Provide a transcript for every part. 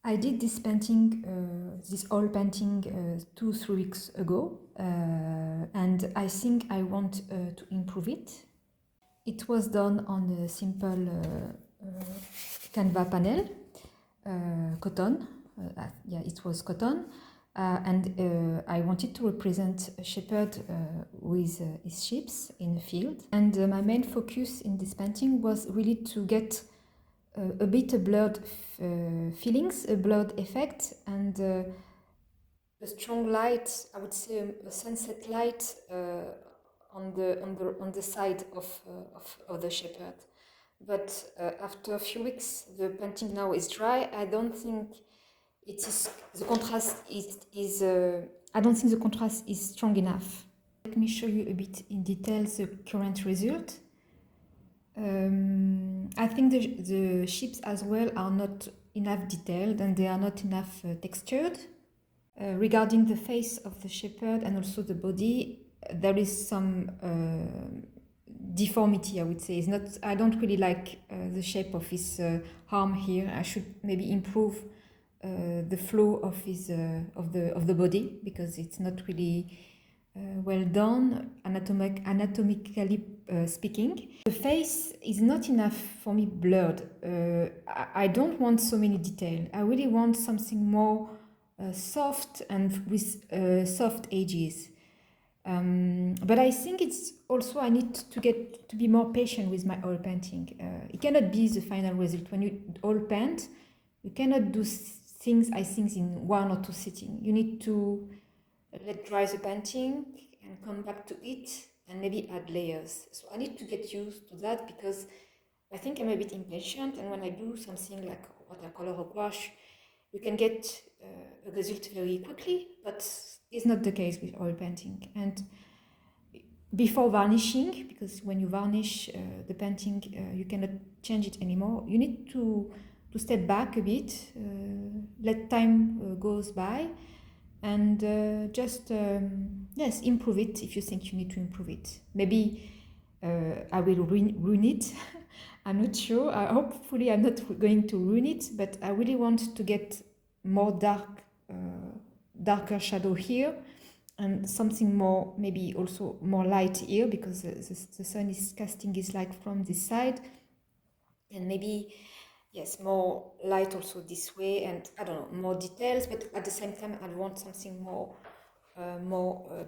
I did this painting, this oil painting 2-3 weeks ago, and I think I want to improve it. It was done on a simple Canva panel, cotton, yeah, it was cotton, and I wanted to represent a shepherd with his sheep in a field. And my main focus in this painting was really to get a bit of blurred feelings, a blurred effect, and a strong light. I would say a sunset light on the side of the shepherd. But after a few weeks, the painting now is dry. I don't think it is the contrast is I don't think the contrast is strong enough. Let me show you a bit in detail the current result. I think the shapes as well are not enough detailed and they are not enough textured. Regarding the face of the shepherd and also the body, there is some deformity, I would say. It's not. I don't really like the shape of his arm here. I should maybe improve the flow of his of the body, because it's not really well done anatomically speaking. The face is not enough for me blurred. I don't want so many details. I really want something more soft and with soft edges. But I think it's also I need to be more patient with my oil painting. It cannot be the final result. When you oil paint, you cannot do things, I think, in 1 or 2 sittings. You need to let dry the painting and come back to it and maybe add layers. So I need to get used to that, because I think I'm a bit impatient, and when I do something like watercolor or gouache, you can get a result very quickly, but it's not the case with oil painting. And before varnishing, because when you varnish the painting, you cannot change it anymore. You need to step back a bit, let time goes by, and just yes, improve it if you think you need to improve it. Maybe I will ruin it. I'm not sure. Hopefully I'm not going to ruin it, but I really want to get more darker shadow here, and something more, maybe also more light here, because the sun is casting his light from this side, and maybe yes, more light also this way, and I don't know, more details, but at the same time I want something more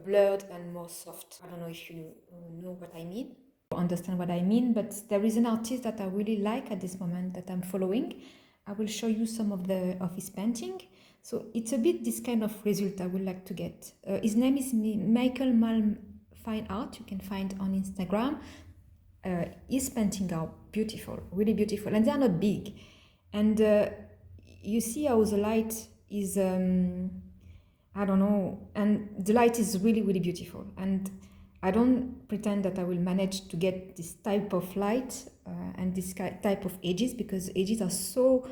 blurred and more soft. I don't know if you know what I mean, or understand what I mean, but there is an artist that I really like at this moment that I'm following. I will show you some of his painting. So it's a bit this kind of result I would like to get. His name is Michael Malm Fine Art. You can find on Instagram. His paintings are beautiful, really beautiful, and they are not big. And you see how the light is, I don't know, and the light is really, really beautiful. And I don't pretend that I will manage to get this type of light and this type of edges, because edges are so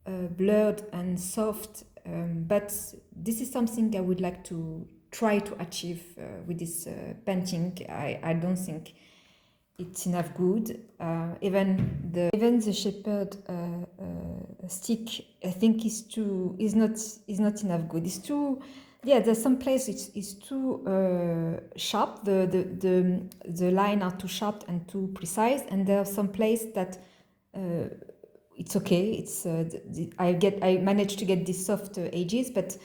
blurred and soft. But this is something I would like to try to achieve with this painting. I don't think it's enough good. Even the shepherd stick, I think is not enough good. It's too, yeah. There's some place it's too sharp. The line are too sharp and too precise, and there are some place that it's okay. It's I managed to get these soft edges, but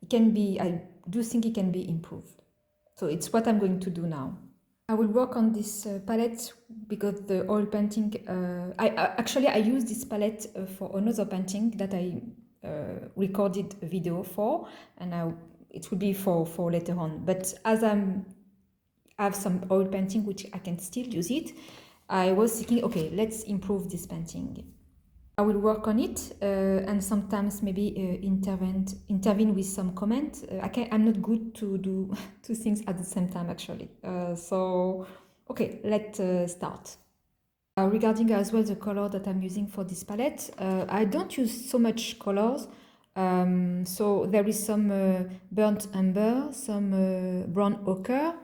it can be. I do think it can be improved. So it's what I'm going to do now. I will work on this palette, because the oil painting, I use this palette for another painting that I recorded a video for, and it will be for later on. But as I have some oil painting which I can still use it, I was thinking, okay, let's improve this painting. I will work on it and sometimes maybe intervene with some comment. I'm not good to do 2 things at the same time, actually. So, okay, let's start. Regarding as well the color that I'm using for this palette, I don't use so much colors. So there is some burnt umber, some brown ochre,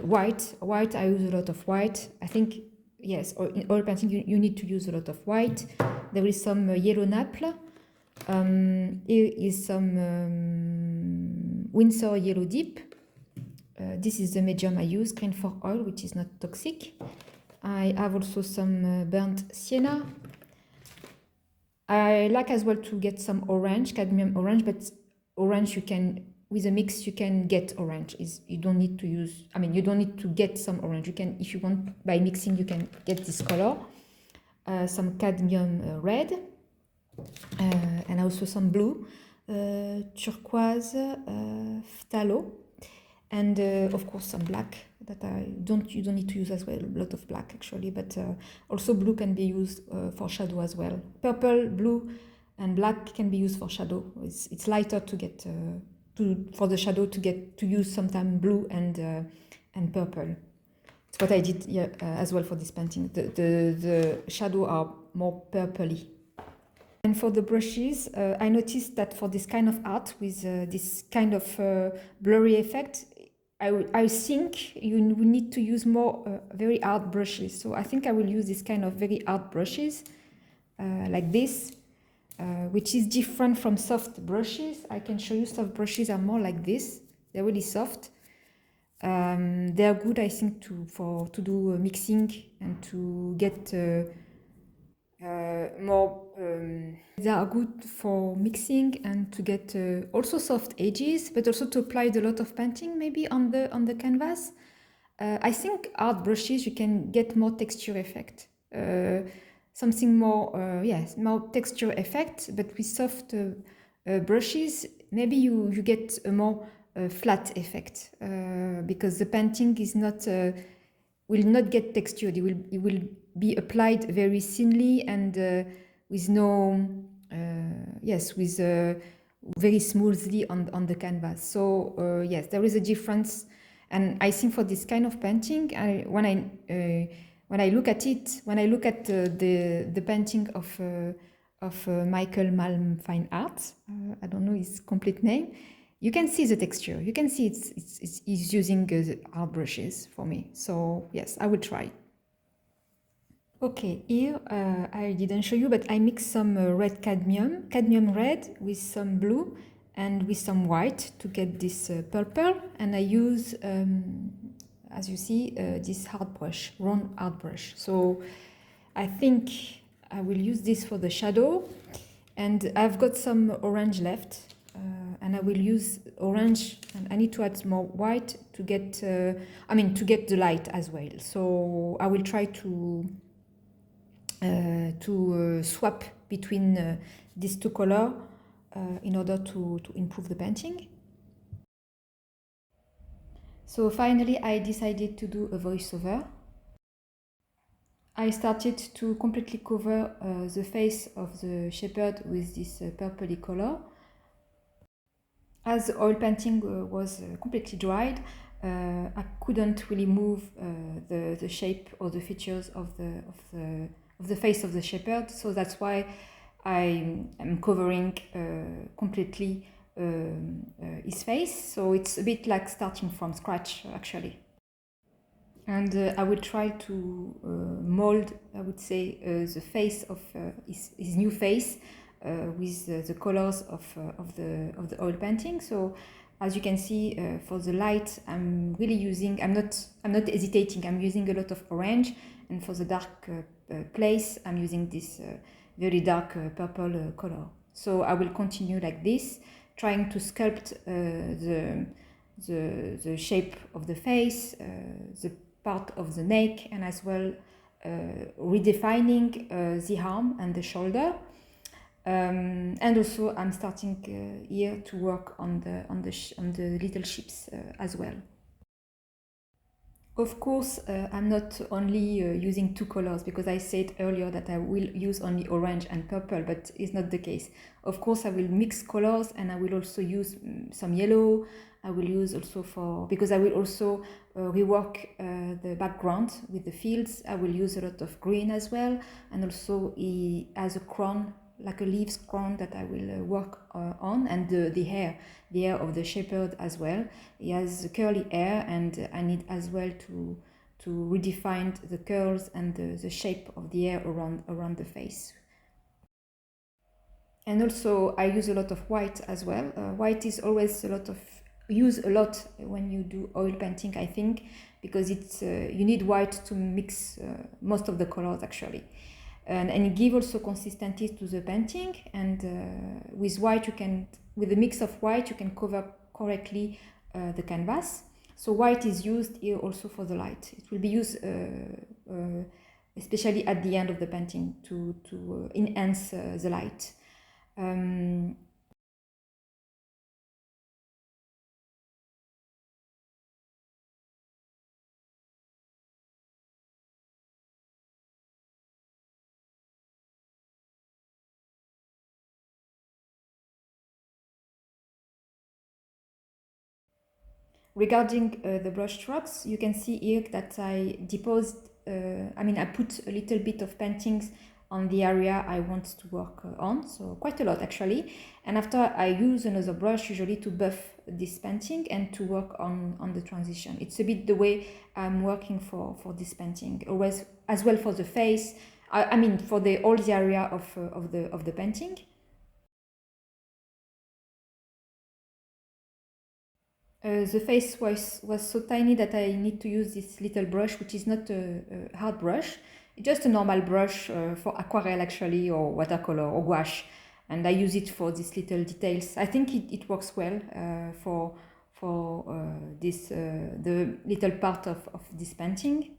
white. I use a lot of white. I think, yes, in oil painting you need to use a lot of white. There is some yellow naples, Here is some Windsor Yellow Deep. This is the medium I use, green for oil, which is not toxic. I have also some burnt sienna. I like as well to get some orange, cadmium orange, but orange you can, with a mix, you can get orange. You don't need to use, you don't need to get some orange. You can, if you want, by mixing, you can get this color. Some cadmium red, and also some blue, turquoise, phthalo, and of course some black that you don't need to use as well, a lot of black actually, but also blue can be used for shadow as well. Purple, blue, and black can be used for shadow. It's lighter to get for the shadow to use sometimes blue and purple. It's what I did as well for this painting. The shadow are more purpley. And for the brushes, I noticed that for this kind of art with this kind of blurry effect, I think you will need to use more very hard brushes. So I think I will use this kind of very hard brushes like this, which is different from soft brushes. I can show you soft brushes are more like this. They're really soft. They are good, I think, to do mixing and to get more. They are good for mixing and to get also soft edges, but also to apply a lot of painting maybe on the canvas. I think hard brushes you can get more texture effect, something more yes, more texture effect. But with soft brushes, maybe you get a more flat effect because the painting is not will not get textured. It will be applied very thinly and with no yes, with very smoothly on the canvas. So yes, there is a difference, and I think for this kind of painting, when I look at it, when I look at the painting of Michael Malm Fine Art, I don't know his complete name. You can see the texture. You can see it's using art brushes for me. So yes, I will try. Okay, here I didn't show you, but I mixed some red cadmium red with some blue and with some white to get this purple. And I use, as you see, this hard brush, round hard brush. So I think I will use this for the shadow. And I've got some orange left. And I will use orange, and I need to add more white to get, to get the light as well. So I will try to swap between these two colors in order to improve the painting. So finally, I decided to do a voiceover. I started to completely cover the face of the shepherd with this purpley color. As the oil painting was completely dried, I couldn't really move the shape or the features of the face of the shepherd, so that's why I am covering completely his face. So it's a bit like starting from scratch actually. And I will try to mold, I would say, the face of his new face with the colors of the oil painting. So as you can see, for the light, I'm really using. I'm not hesitating. I'm using a lot of orange, and for the dark place, I'm using this very dark purple color. So I will continue like this, trying to sculpt the shape of the face, the part of the neck, and as well redefining the arm and the shoulder. And also I'm starting here to work on the little ships as well. Of course, I'm not only using two colors, because I said earlier that I will use only orange and purple, but it's not the case. Of course, I will mix colors, and I will also use some yellow. I will use also because I will also rework the background with the fields. I will use a lot of green as well, and also as a crown, like a leaves crown that I will work on, and the hair of the shepherd as well. He has curly hair, and I need as well to redefine the curls and the shape of the hair around the face. And also I use a lot of white as well. White is always a lot of use a lot when you do oil painting, I think, because it's you need white to mix most of the colors actually, and it give also consistency to the painting. And with white you can, with a mix of white you can cover correctly the canvas. So white is used here also for the light. It will be used especially at the end of the painting to enhance the light. Um, Regarding the brush strokes, you can see here that I deposed, I put a little bit of paintings on the area I want to work on, so quite a lot actually. And after I use another brush usually to buff this painting and to work on the transition. It's a bit the way I'm working for this painting, always as well for the face, for the all the area of the painting. The face was so tiny that I need to use this little brush, which is not a hard brush. It's just a normal brush for aquarelle actually, or watercolor or gouache. And I use it for these little details. I think it works well for this the little part of this painting.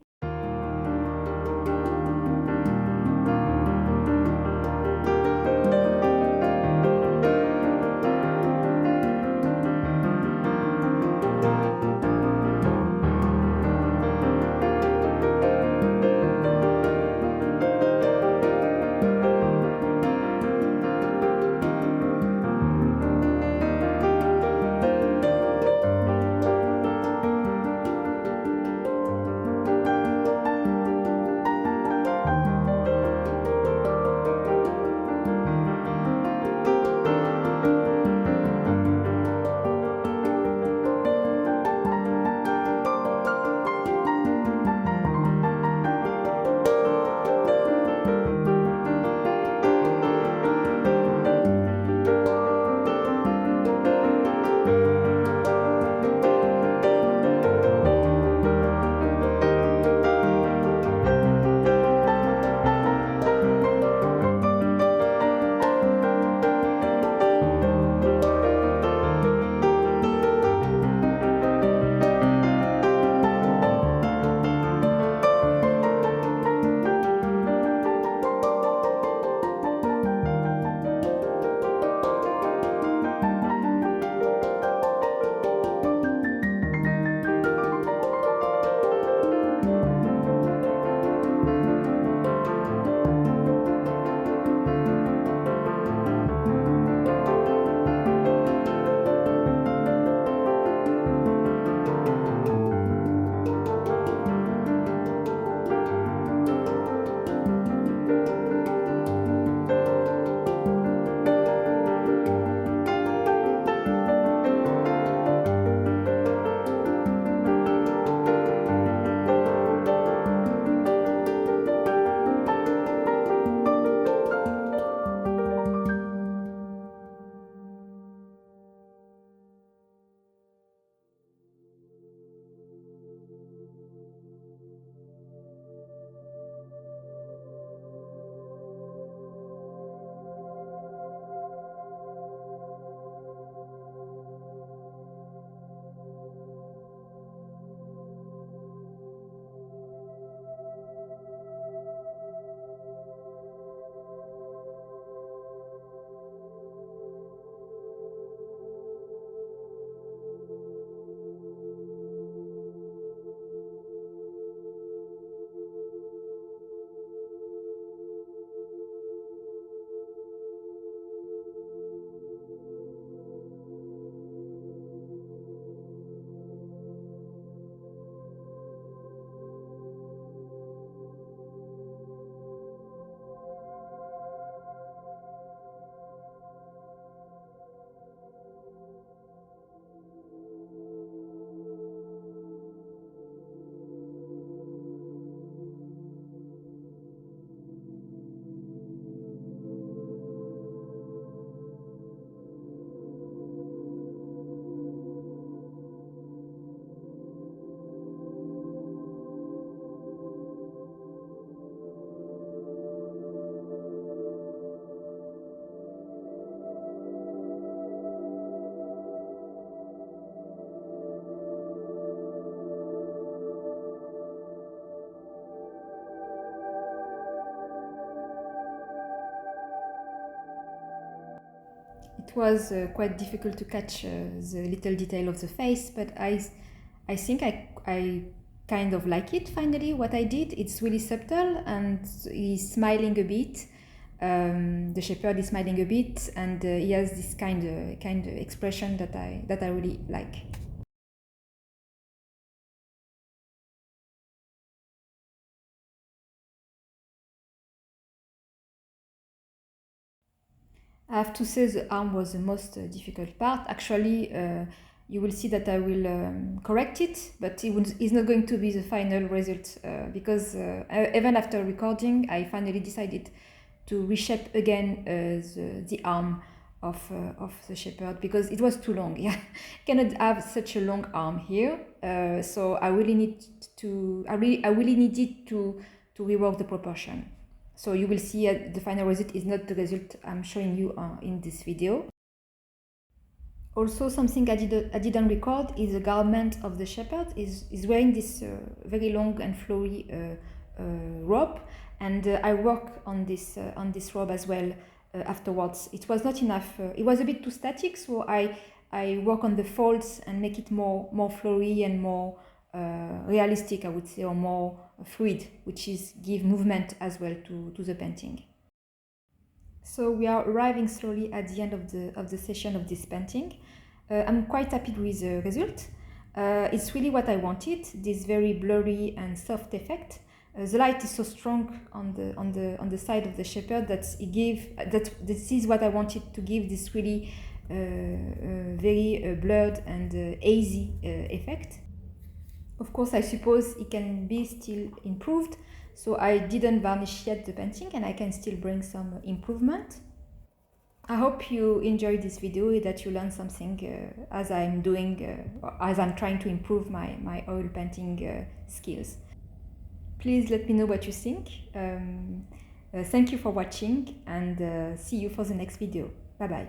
It was quite difficult to catch the little detail of the face, but I think I kind of like it finally, what I did. It's really subtle and he's smiling a bit. The shepherd is smiling a bit and he has this kind of expression that I really like. I have to say the arm was the most difficult part. Actually, you will see that I will correct it, but it's not going to be the final result because even after recording, I finally decided to reshape again the arm of the shepherd because it was too long. Yeah, cannot have such a long arm here. So I really I really needed to rework the proportion. So you will see the final result is not the result I'm showing you in this video. Also, something I didn't record is the garment of the shepherd is wearing this very long and flowy robe, and I work on this robe as well afterwards. It was not enough. It was a bit too static, so I work on the folds and make it more flowy and more realistic, I would say, or more fluid, which is give movement as well to the painting. So we are arriving slowly at the end of the session of this painting. I'm quite happy with the result. It's really what I wanted, this very blurry and soft effect. The light is so strong on the side of the shepherd that it gave that this is what I wanted to give, this really very blurred and hazy effect. Of course, I suppose it can be still improved, so I didn't varnish yet the painting and I can still bring some improvement. I hope you enjoyed this video, that you learned something as I'm doing, as I'm trying to improve my oil painting skills. Please let me know what you think. Thank you for watching and see you for the next video. Bye bye.